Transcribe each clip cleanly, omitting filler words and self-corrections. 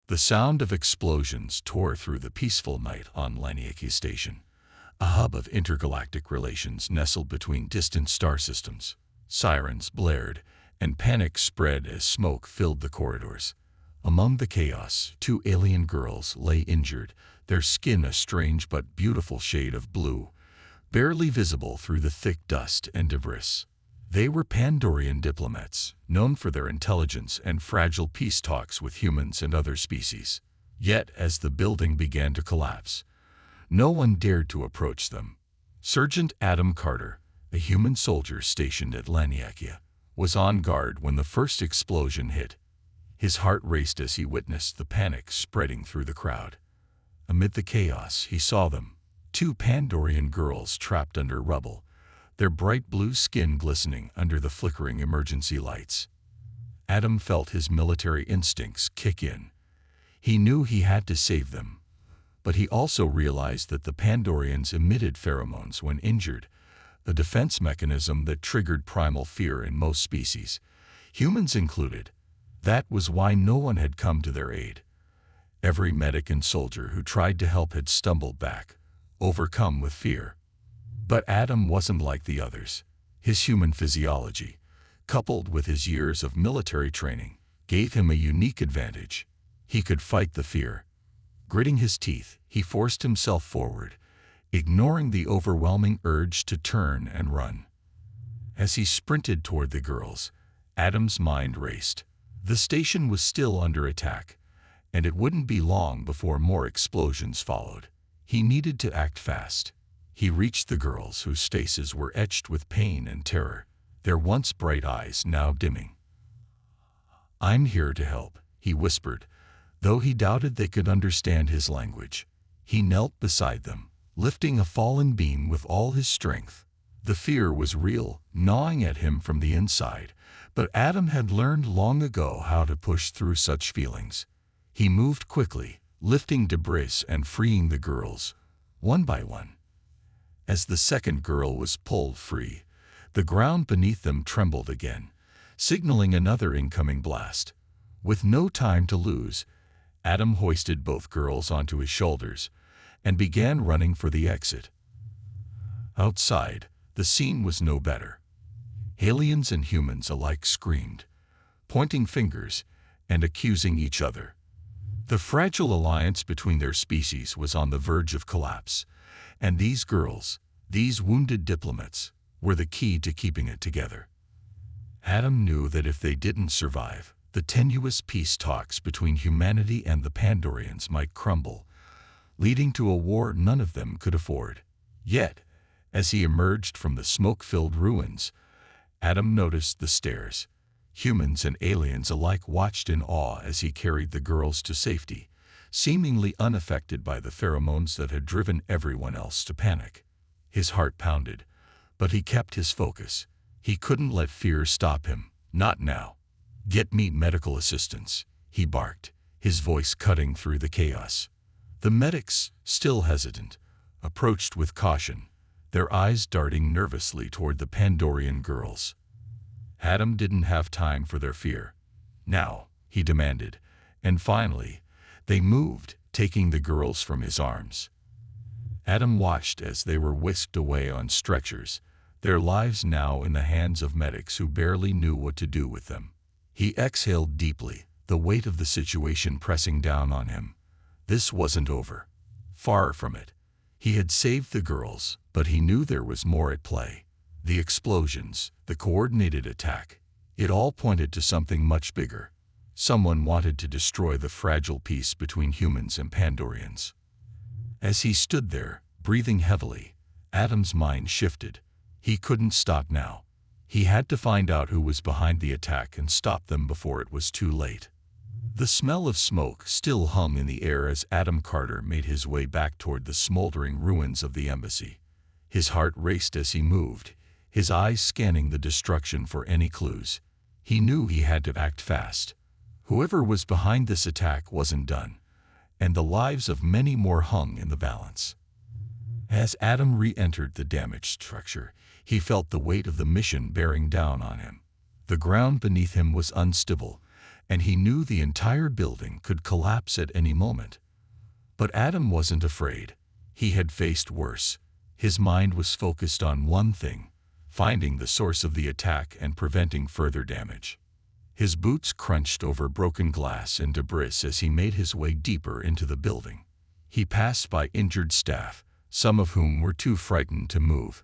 The sound of explosions tore through the peaceful night on Laniakea Station, a hub of intergalactic relations nestled between distant star systems. Sirens blared, and panic spread as smoke filled the corridors. Among the chaos, two alien girls lay injured, their skin a strange but beautiful shade of blue, barely visible through the thick dust and debris. They were Pandorian diplomats, known for their intelligence and fragile peace talks with humans and other species. Yet, as the building began to collapse, no one dared to approach them. Sergeant Adam Carter, a human soldier stationed at Laniakea, was on guard when the first explosion hit. His heart raced as he witnessed the panic spreading through the crowd. Amid the chaos, he saw them, two Pandorian girls trapped under rubble, their bright blue skin glistening under the flickering emergency lights. Adam felt his military instincts kick in. He knew he had to save them, but he also realized that the Pandorians emitted pheromones when injured, a defense mechanism that triggered primal fear in most species, humans included. That was why no one had come to their aid. Every medic and soldier who tried to help had stumbled back, overcome with fear. But Adam wasn't like the others. His human physiology, coupled with his years of military training, gave him a unique advantage. He could fight the fear. Gritting his teeth, he forced himself forward, ignoring the overwhelming urge to turn and run. As he sprinted toward the girls, Adam's mind raced. The station was still under attack, and it wouldn't be long before more explosions followed. He needed to act fast. He reached the girls whose faces were etched with pain and terror, their once bright eyes now dimming. "I'm here to help," he whispered, though he doubted they could understand his language. He knelt beside them, lifting a fallen beam with all his strength. The fear was real, gnawing at him from the inside, but Adam had learned long ago how to push through such feelings. He moved quickly, lifting debris and freeing the girls, one by one. As the second girl was pulled free, the ground beneath them trembled again, signaling another incoming blast. With no time to lose, Adam hoisted both girls onto his shoulders and began running for the exit. Outside, the scene was no better. Aliens and humans alike screamed, pointing fingers and accusing each other. The fragile alliance between their species was on the verge of collapse, and these girls, these wounded diplomats, were the key to keeping it together. Adam knew that if they didn't survive, the tenuous peace talks between humanity and the Pandorians might crumble, leading to a war none of them could afford. Yet, as he emerged from the smoke-filled ruins, Adam noticed the stares. Humans and aliens alike watched in awe as he carried the girls to safety, seemingly unaffected by the pheromones that had driven everyone else to panic. His heart pounded, but he kept his focus. He couldn't let fear stop him, not now. "Get me medical assistance," he barked, his voice cutting through the chaos. The medics, still hesitant, approached with caution, their eyes darting nervously toward the Pandorian girls. Adam didn't have time for their fear. "Now," he demanded, and finally, they moved, taking the girls from his arms. Adam watched as they were whisked away on stretchers, their lives now in the hands of medics who barely knew what to do with them. He exhaled deeply, the weight of the situation pressing down on him. This wasn't over. Far from it. He had saved the girls, but he knew there was more at play. The explosions, the coordinated attack, it all pointed to something much bigger. Someone wanted to destroy the fragile peace between humans and Pandorians. As he stood there, breathing heavily, Adam's mind shifted. He couldn't stop now. He had to find out who was behind the attack and stop them before it was too late. The smell of smoke still hung in the air as Adam Carter made his way back toward the smoldering ruins of the embassy. His heart raced as he moved, his eyes scanning the destruction for any clues. He knew he had to act fast. Whoever was behind this attack wasn't done, and the lives of many more hung in the balance. As Adam re-entered the damaged structure, he felt the weight of the mission bearing down on him. The ground beneath him was unstable, and he knew the entire building could collapse at any moment. But Adam wasn't afraid. He had faced worse. His mind was focused on one thing: finding the source of the attack and preventing further damage. His boots crunched over broken glass and debris as he made his way deeper into the building. He passed by injured staff, some of whom were too frightened to move,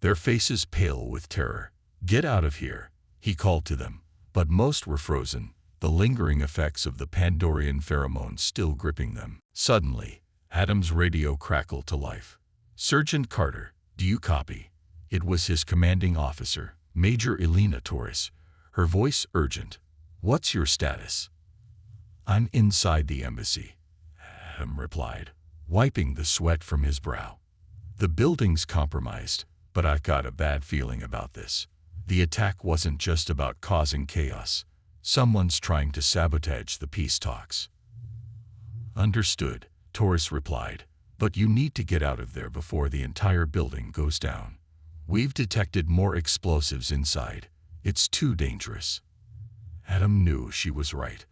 their faces pale with terror. "Get out of here," he called to them, but most were frozen, the lingering effects of the Pandorian pheromones still gripping them. Suddenly, Adam's radio crackled to life. "Sergeant Carter, do you copy?" It was his commanding officer, Major Elena Torres, her voice urgent. "What's your status?" "I'm inside the embassy," Adam replied, wiping the sweat from his brow. "The building's compromised, but I've got a bad feeling about this. The attack wasn't just about causing chaos. Someone's trying to sabotage the peace talks." "Understood," Torres replied, "but you need to get out of there before the entire building goes down. We've detected more explosives inside. It's too dangerous." Adam knew she was right,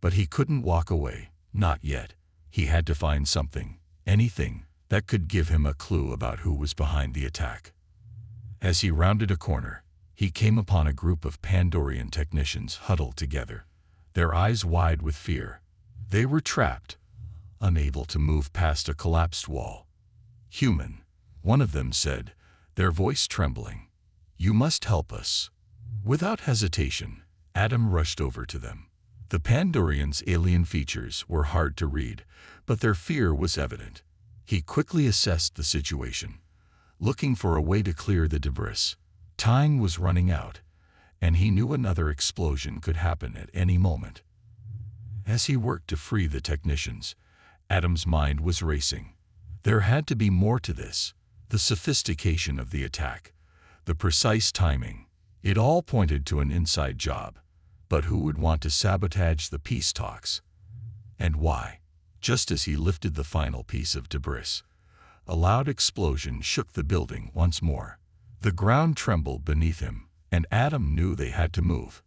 but he couldn't walk away, not yet. He had to find something, anything, that could give him a clue about who was behind the attack. As he rounded a corner, he came upon a group of Pandorian technicians huddled together, their eyes wide with fear. They were trapped, unable to move past a collapsed wall. "Human," one of them said, their voice trembling. "You must help us." Without hesitation, Adam rushed over to them. The Pandorians' alien features were hard to read, but their fear was evident. He quickly assessed the situation, looking for a way to clear the debris. Time was running out, and he knew another explosion could happen at any moment. As he worked to free the technicians, Adam's mind was racing. There had to be more to this. The sophistication of the attack, the precise timing, it all pointed to an inside job. But who would want to sabotage the peace talks? And why? Just as he lifted the final piece of debris, a loud explosion shook the building once more. The ground trembled beneath him, and Adam knew they had to move.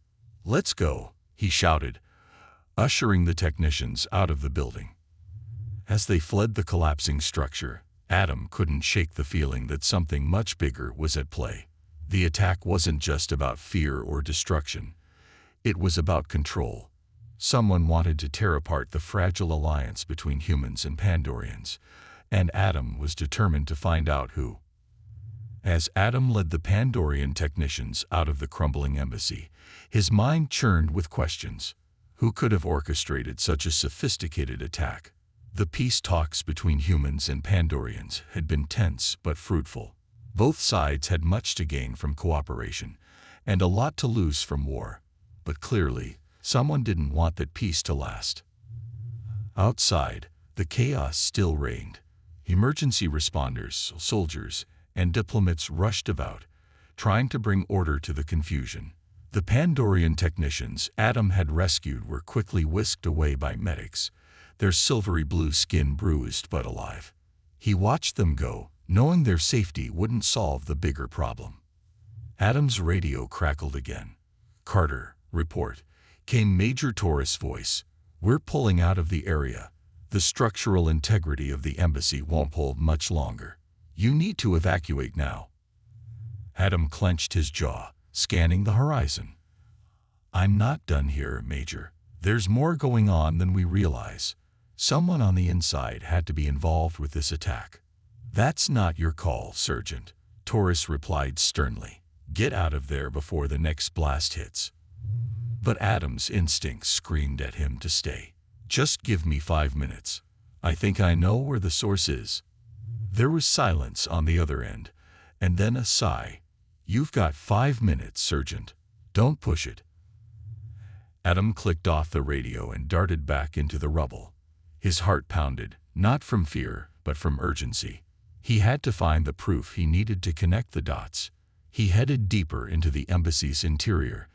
"Let's go," he shouted, ushering the technicians out of the building. As they fled the collapsing structure, Adam couldn't shake the feeling that something much bigger was at play. The attack wasn't just about fear or destruction. It was about control. Someone wanted to tear apart the fragile alliance between humans and Pandorians, and Adam was determined to find out who. As Adam led the Pandorian technicians out of the crumbling embassy, his mind churned with questions. Who could have orchestrated such a sophisticated attack? The peace talks between humans and Pandorians had been tense but fruitful. Both sides had much to gain from cooperation, and a lot to lose from war. But clearly, someone didn't want that peace to last. Outside, the chaos still reigned. Emergency responders, soldiers, and diplomats rushed about, trying to bring order to the confusion. The Pandorian technicians Adam had rescued were quickly whisked away by medics, their silvery blue skin bruised but alive. He watched them go, knowing their safety wouldn't solve the bigger problem. Adam's radio crackled again. "Carter, report," came Major Torres' voice. "We're pulling out of the area. The structural integrity of the embassy won't hold much longer. You need to evacuate now." Adam clenched his jaw, scanning the horizon. "I'm not done here, Major. There's more going on than we realize. Someone on the inside had to be involved with this attack." "That's not your call, Sergeant," Torres replied sternly. "Get out of there before the next blast hits." But Adam's instincts screamed at him to stay. "Just give me 5 minutes. I think I know where the source is." There was silence on the other end, and then a sigh. "You've got 5 minutes, Sergeant. Don't push it." Adam clicked off the radio and darted back into the rubble. His heart pounded, not from fear, but from urgency. He had to find the proof he needed to connect the dots. He headed deeper into the embassy's interior,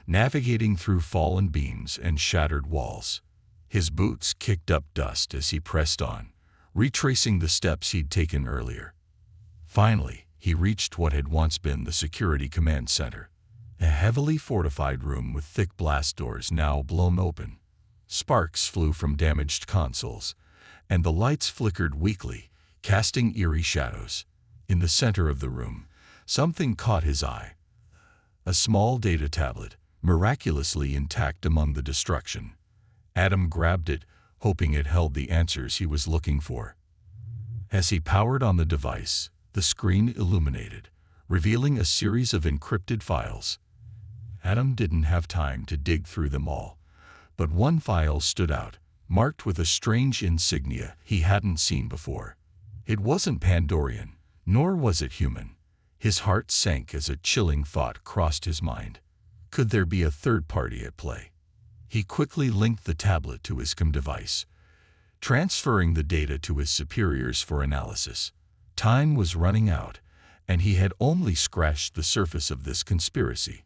navigating through fallen beams and shattered walls. His boots kicked up dust as he pressed on, retracing the steps he'd taken earlier. Finally, he reached what had once been the security command center. A heavily fortified room with thick blast doors now blown open. Sparks flew from damaged consoles, and the lights flickered weakly, casting eerie shadows. In the center of the room, something caught his eye. A small data tablet, miraculously intact among the destruction. Adam grabbed it, hoping it held the answers he was looking for. As he powered on the device, the screen illuminated, revealing a series of encrypted files. Adam didn't have time to dig through them all, but one file stood out, marked with a strange insignia he hadn't seen before. It wasn't Pandorian, nor was it human. His heart sank as a chilling thought crossed his mind. Could there be a third party at play? He quickly linked the tablet to his COM device, transferring the data to his superiors for analysis. Time was running out, and he had only scratched the surface of this conspiracy.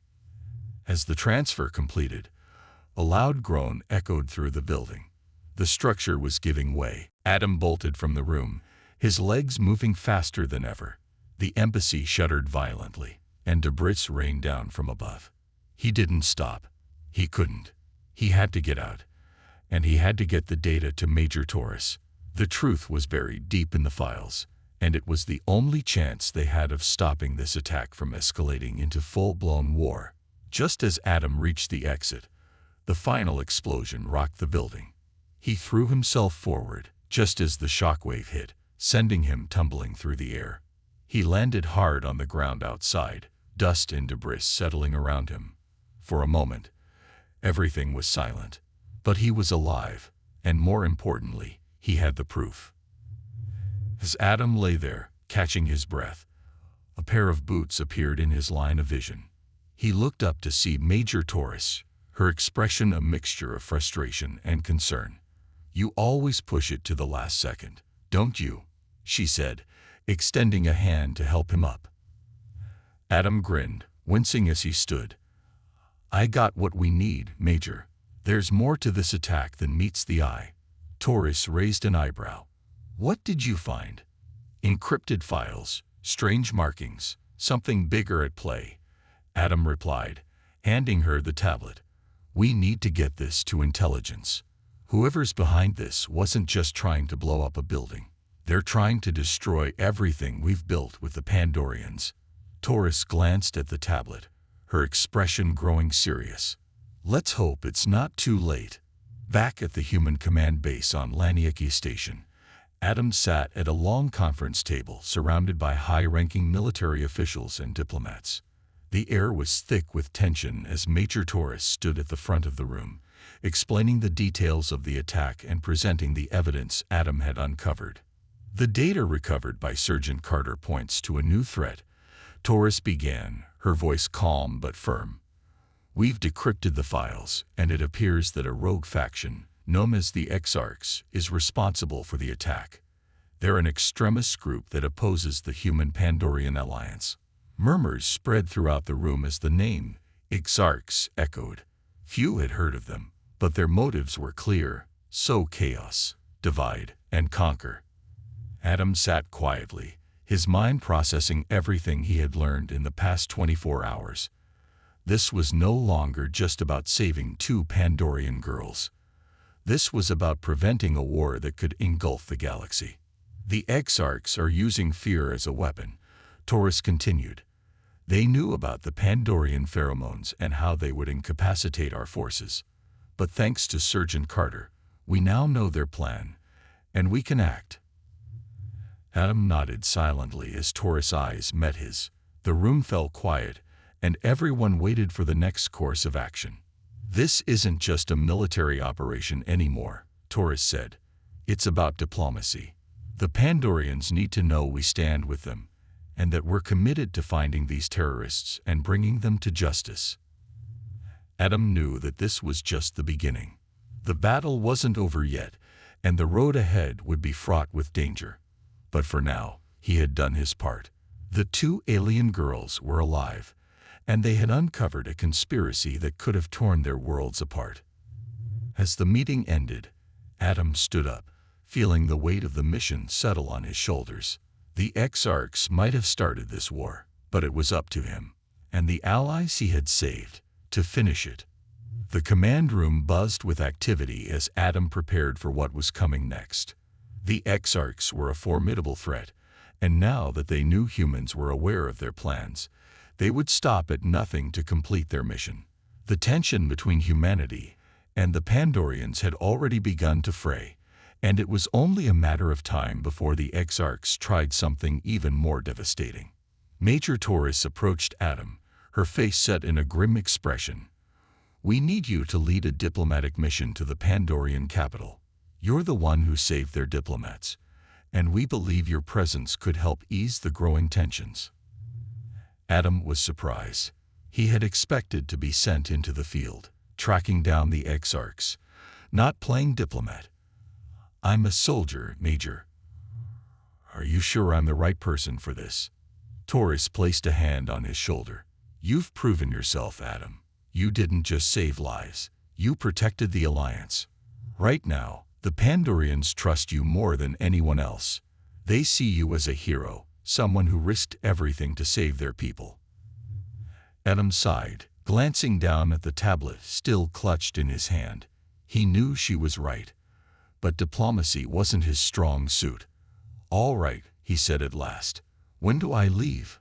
As the transfer completed, a loud groan echoed through the building. The structure was giving way. Adam bolted from the room, his legs moving faster than ever. The embassy shuddered violently, and debris rained down from above. He didn't stop. He couldn't. He had to get out, and he had to get the data to Major Taurus. The truth was buried deep in the files, and it was the only chance they had of stopping this attack from escalating into full-blown war. Just as Adam reached the exit, the final explosion rocked the building. He threw himself forward, just as the shockwave hit, sending him tumbling through the air. He landed hard on the ground outside, dust and debris settling around him. For a moment, everything was silent, but he was alive, and more importantly, he had the proof. As Adam lay there, catching his breath, a pair of boots appeared in his line of vision. He looked up to see Major Taurus, her expression a mixture of frustration and concern. "You always push it to the last second, don't you?" she said, extending a hand to help him up. Adam grinned, wincing as he stood. "I got what we need, Major. There's more to this attack than meets the eye." Taurus raised an eyebrow. "What did you find?" "Encrypted files, strange markings, something bigger at play," Adam replied, handing her the tablet. "We need to get this to intelligence. Whoever's behind this wasn't just trying to blow up a building. They're trying to destroy everything we've built with the Pandorians." Taurus glanced at the tablet, her expression growing serious. "Let's hope it's not too late." Back at the human command base on Laniaki Station, Adam sat at a long conference table surrounded by high-ranking military officials and diplomats. The air was thick with tension as Major Taurus stood at the front of the room, explaining the details of the attack and presenting the evidence Adam had uncovered. "The data recovered by Sergeant Carter points to a new threat," Taurus began, her voice calm but firm. "We've decrypted the files, and it appears that a rogue faction, known as the Orcs, is responsible for the attack. They're an extremist group that opposes the human Pandorian alliance." Murmurs spread throughout the room as the name Orcs echoed. Few had heard of them, but their motives were clear: sow chaos, divide, and conquer. Adam sat quietly, his mind processing everything he had learned in the past 24 hours. This was no longer just about saving two Pandorian girls. This was about preventing a war that could engulf the galaxy. "The Orcs are using fear as a weapon," Taurus continued. "They knew about the Pandorian pheromones and how they would incapacitate our forces. But thanks to Sergeant Carter, we now know their plan, and we can act." Adam nodded silently as Taurus' eyes met his. The room fell quiet, and everyone waited for the next course of action. "This isn't just a military operation anymore," Taurus said. "It's about diplomacy. The Pandorians need to know we stand with them, and that we're committed to finding these terrorists and bringing them to justice." Adam knew that this was just the beginning. The battle wasn't over yet, and the road ahead would be fraught with danger. But for now, he had done his part. The two alien girls were alive, and they had uncovered a conspiracy that could have torn their worlds apart. As the meeting ended, Adam stood up, feeling the weight of the mission settle on his shoulders. The Orcs might have started this war, but it was up to him. and the allies he had saved, to finish it. The command room buzzed with activity as Adam prepared for what was coming next. The Exarchs were a formidable threat, and now that they knew humans were aware of their plans, they would stop at nothing to complete their mission. The tension between humanity and the Pandorians had already begun to fray, and it was only a matter of time before the Exarchs tried something even more devastating. Major Taurus approached Adam, her face set in a grim expression. "We need you to lead a diplomatic mission to the Pandorian capital. You're the one who saved their diplomats, and we believe your presence could help ease the growing tensions." Adam was surprised. He had expected to be sent into the field, tracking down the Exarchs, not playing diplomat. "I'm a soldier, Major." "Are you sure I'm the right person for this?" Taurus placed a hand on his shoulder. "You've proven yourself, Adam. You didn't just save lives, you protected the Alliance. Right now, the Pandorians trust you more than anyone else. They see you as a hero, someone who risked everything to save their people." Adam sighed, glancing down at the tablet still clutched in his hand. He knew she was right, but diplomacy wasn't his strong suit. "All right," he said at last. "When do I leave?"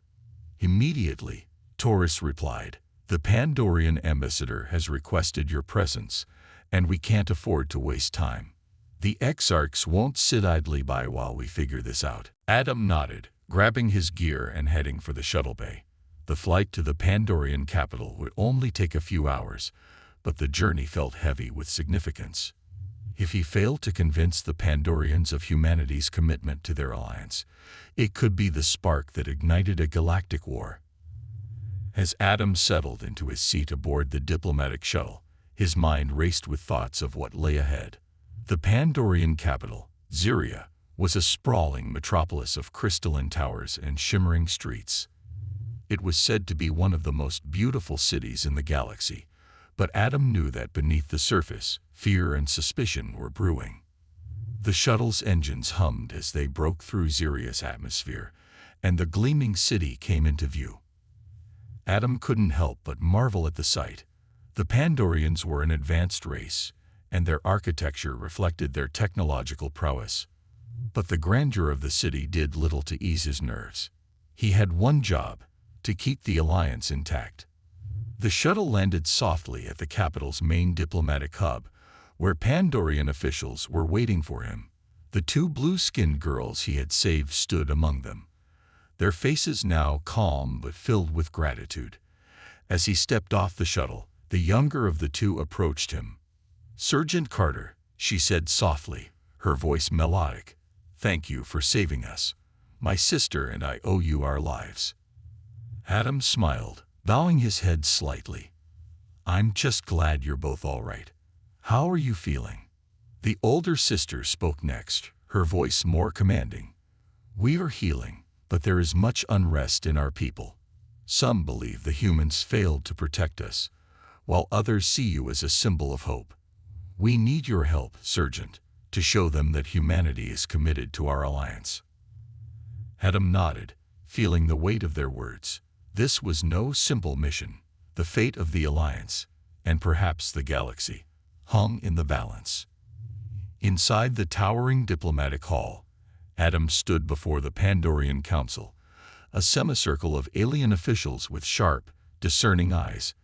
"Immediately," Taurus replied. "The Pandorian ambassador has requested your presence, and we can't afford to waste time. The Exarchs won't sit idly by while we figure this out." Adam nodded, grabbing his gear and heading for the shuttle bay. The flight to the Pandorian capital would only take a few hours, but the journey felt heavy with significance. If he failed to convince the Pandorians of humanity's commitment to their alliance, it could be the spark that ignited a galactic war. As Adam settled into his seat aboard the diplomatic shuttle, his mind raced with thoughts of what lay ahead. The Pandorian capital, Xiria, was a sprawling metropolis of crystalline towers and shimmering streets. It was said to be one of the most beautiful cities in the galaxy, but Adam knew that beneath the surface, fear and suspicion were brewing. The shuttle's engines hummed as they broke through Xiria's atmosphere, and the gleaming city came into view. Adam couldn't help but marvel at the sight. The Pandorians were an advanced race, and their architecture reflected their technological prowess. But the grandeur of the city did little to ease his nerves. He had one job: to keep the alliance intact. The shuttle landed softly at the capital's main diplomatic hub, where Pandorian officials were waiting for him. The two blue-skinned girls he had saved stood among them, their faces now calm but filled with gratitude. As he stepped off the shuttle, the younger of the two approached him. "Sergeant Carter," she said softly, her voice melodic, "thank you for saving us. My sister and I owe you our lives." Adam smiled, bowing his head slightly. "I'm just glad you're both all right. How are you feeling?" The older sister spoke next, her voice more commanding. "We are healing, but there is much unrest in our people. Some believe the humans failed to protect us, while others see you as a symbol of hope. We need your help, Sergeant, to show them that humanity is committed to our alliance." Adam nodded, feeling the weight of their words. This was no simple mission. The fate of the alliance, and perhaps the galaxy, hung in the balance. Inside the towering diplomatic hall, Adam stood before the Pandorian Council, a semicircle of alien officials with sharp, discerning eyes.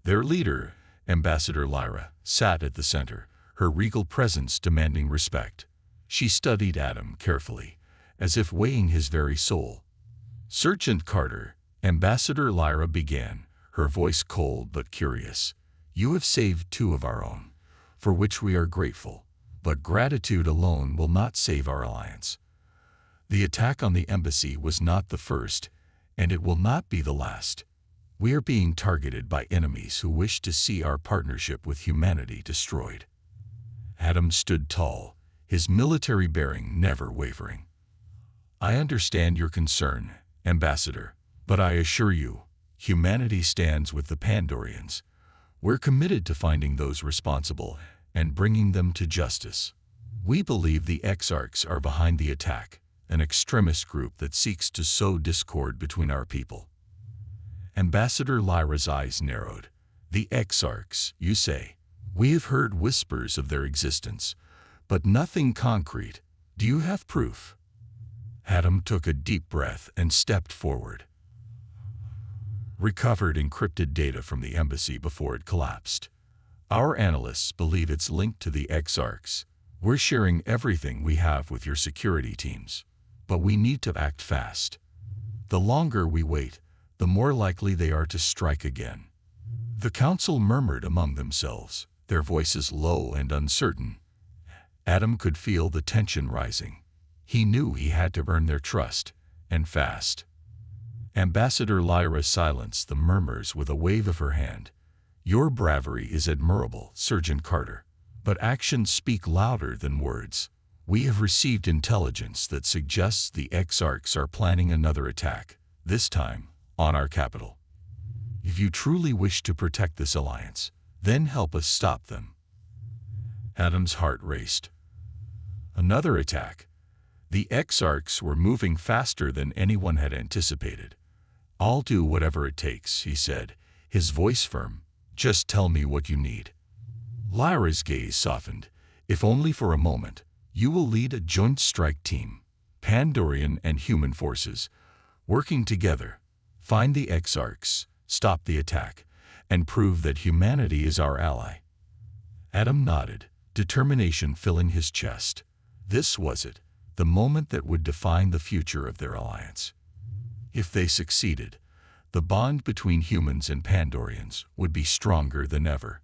Their leader, Ambassador Lyra, sat at the center, her regal presence demanding respect. She studied Adam carefully, as if weighing his very soul. "Sergeant Carter," Ambassador Lyra began, her voice cold but curious, "you have saved two of our own, for which we are grateful. But gratitude alone will not save our alliance. The attack on the embassy was not the first, and it will not be the last. We are being targeted by enemies who wish to see our partnership with humanity destroyed." Adam stood tall, his military bearing never wavering. "I understand your concern, Ambassador, but I assure you, humanity stands with the Pandorians. We're committed to finding those responsible and bringing them to justice. We believe the Exarchs are behind the attack, an extremist group that seeks to sow discord between our people." Ambassador Lyra's eyes narrowed. The Exarchs, you say? We have heard whispers of their existence, but nothing concrete. Do you have proof? Adam took a deep breath and stepped forward. Recovered encrypted data from the embassy before it collapsed. Our analysts believe it's linked to the Exarchs. We're sharing everything we have with your security teams, but we need to act fast. The longer we wait, the more likely they are to strike again. The council murmured among themselves, their voices low and uncertain. Adam could feel the tension rising. He knew he had to earn their trust, and fast. Ambassador Lyra silenced the murmurs with a wave of her hand. Your bravery is admirable, Sergeant Carter, but actions speak louder than words. We have received intelligence that suggests the Exarchs are planning another attack, this time on our capital. If you truly wish to protect this alliance, then help us stop them. Adam's heart raced. Another attack. The Exarchs were moving faster than anyone had anticipated. I'll do whatever it takes, he said, his voice firm. Just tell me what you need. Lyra's gaze softened. If only for a moment. You will lead a joint strike team, Pandorian and human forces, working together. Find the Exarchs, stop the attack, and prove that humanity is our ally. Adam nodded, determination filling his chest. This was it, the moment that would define the future of their alliance. If they succeeded, the bond between humans and Pandorians would be stronger than ever.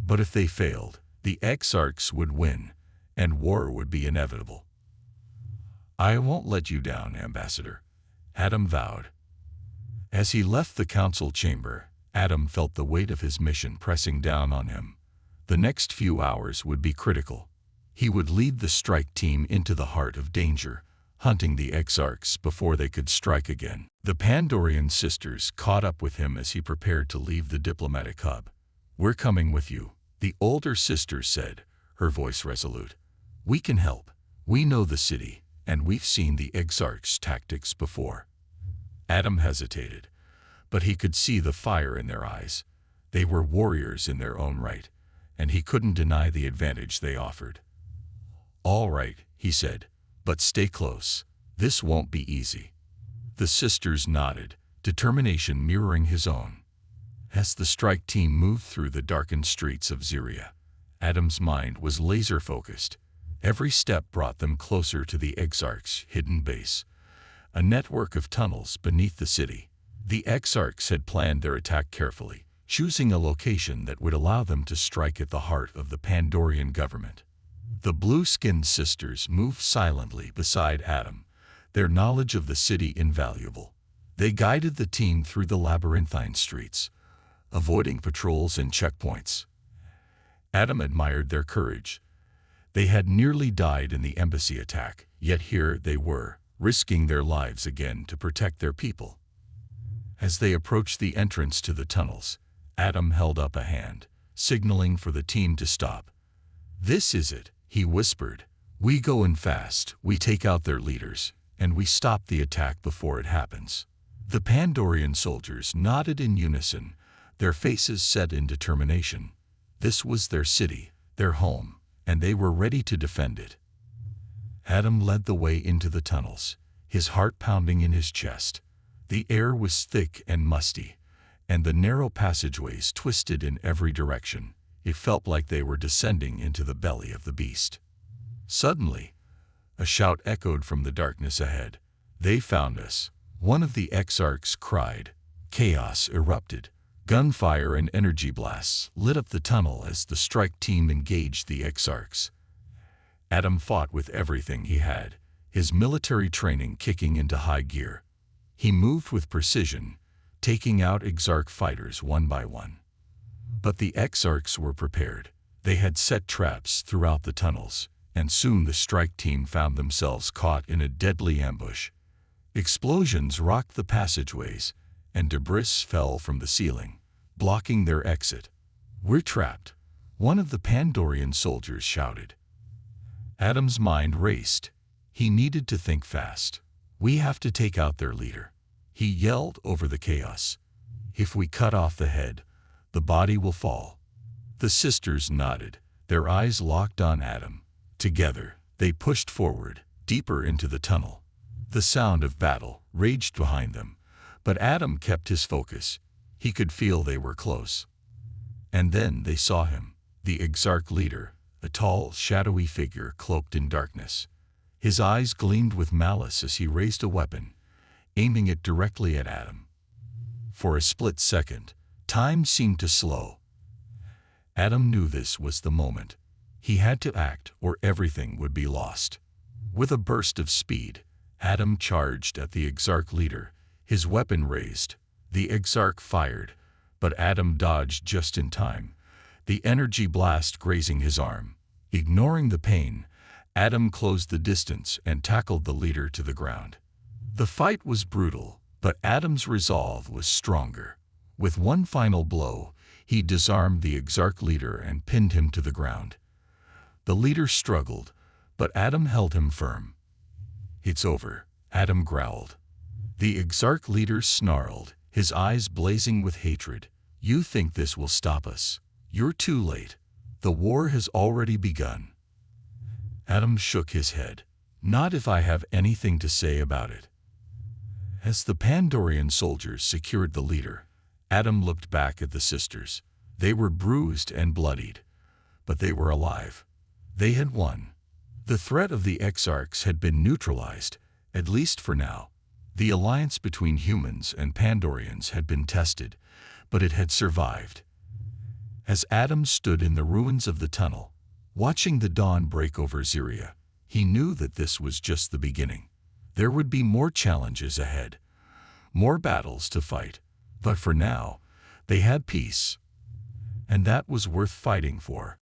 But if they failed, the Exarchs would win, and war would be inevitable. I won't let you down, Ambassador, Adam vowed. As he left the council chamber, Adam felt the weight of his mission pressing down on him. The next few hours would be critical. He would lead the strike team into the heart of danger, hunting the Exarchs before they could strike again. The Pandorian sisters caught up with him as he prepared to leave the diplomatic hub. We're coming with you, the older sister said, her voice resolute. We can help. We know the city, and we've seen the Exarchs' tactics before. Adam hesitated, but he could see the fire in their eyes. They were warriors in their own right, and he couldn't deny the advantage they offered. All right, he said, but stay close. This won't be easy. The sisters nodded, determination mirroring his own. As the strike team moved through the darkened streets of Zyria, Adam's mind was laser-focused. Every step brought them closer to the Exarchs' hidden base, a network of tunnels beneath the city. The Exarchs had planned their attack carefully, choosing a location that would allow them to strike at the heart of the Pandorian government. The blue-skinned sisters moved silently beside Adam, their knowledge of the city invaluable. They guided the team through the labyrinthine streets, avoiding patrols and checkpoints. Adam admired their courage. They had nearly died in the embassy attack, yet here they were, risking their lives again to protect their people. As they approached the entrance to the tunnels, Adam held up a hand, signaling for the team to stop. This is it, he whispered. We go in fast, we take out their leaders, and we stop the attack before it happens. The Pandorian soldiers nodded in unison, their faces set in determination. This was their city, their home, and they were ready to defend it. Adam led the way into the tunnels, his heart pounding in his chest. The air was thick and musty, and the narrow passageways twisted in every direction. It felt like they were descending into the belly of the beast. Suddenly, a shout echoed from the darkness ahead. They found us, one of the Exarchs cried. Chaos erupted. Gunfire and energy blasts lit up the tunnel as the strike team engaged the Exarchs. Adam fought with everything he had, his military training kicking into high gear. He moved with precision, taking out Exarch fighters one by one. But the Exarchs were prepared. They had set traps throughout the tunnels, and soon the strike team found themselves caught in a deadly ambush. Explosions rocked the passageways, and debris fell from the ceiling, blocking their exit. We're trapped, one of the Pandorian soldiers shouted. Adam's mind raced. He needed to think fast. We have to take out their leader, he yelled over the chaos. If we cut off the head, the body will fall. The sisters nodded, their eyes locked on Adam. Together, they pushed forward, deeper into the tunnel. The sound of battle raged behind them, but Adam kept his focus. He could feel they were close. And then they saw him, the Exarch leader, a tall, shadowy figure cloaked in darkness. His eyes gleamed with malice as he raised a weapon, aiming it directly at Adam. For a split second, time seemed to slow. Adam knew this was the moment. He had to act or everything would be lost. With a burst of speed, Adam charged at the Exarch leader, his weapon raised. The Exarch fired, but Adam dodged just in time, the energy blast grazing his arm. Ignoring the pain, Adam closed the distance and tackled the leader to the ground. The fight was brutal, but Adam's resolve was stronger. With one final blow, he disarmed the Exarch leader and pinned him to the ground. The leader struggled, but Adam held him firm. "It's over," Adam growled. The Exarch leader snarled, his eyes blazing with hatred. "You think this will stop us? You're too late. The war has already begun." Adam shook his head. "Not if I have anything to say about it." As the Pandorian soldiers secured the leader, Adam looked back at the sisters. They were bruised and bloodied, but they were alive. They had won. The threat of the Exarchs had been neutralized, at least for now. The alliance between humans and Pandorians had been tested, but it had survived. As Adam stood in the ruins of the tunnel, watching the dawn break over Zyria, he knew that this was just the beginning. There would be more challenges ahead, more battles to fight, but for now, they had peace. And that was worth fighting for.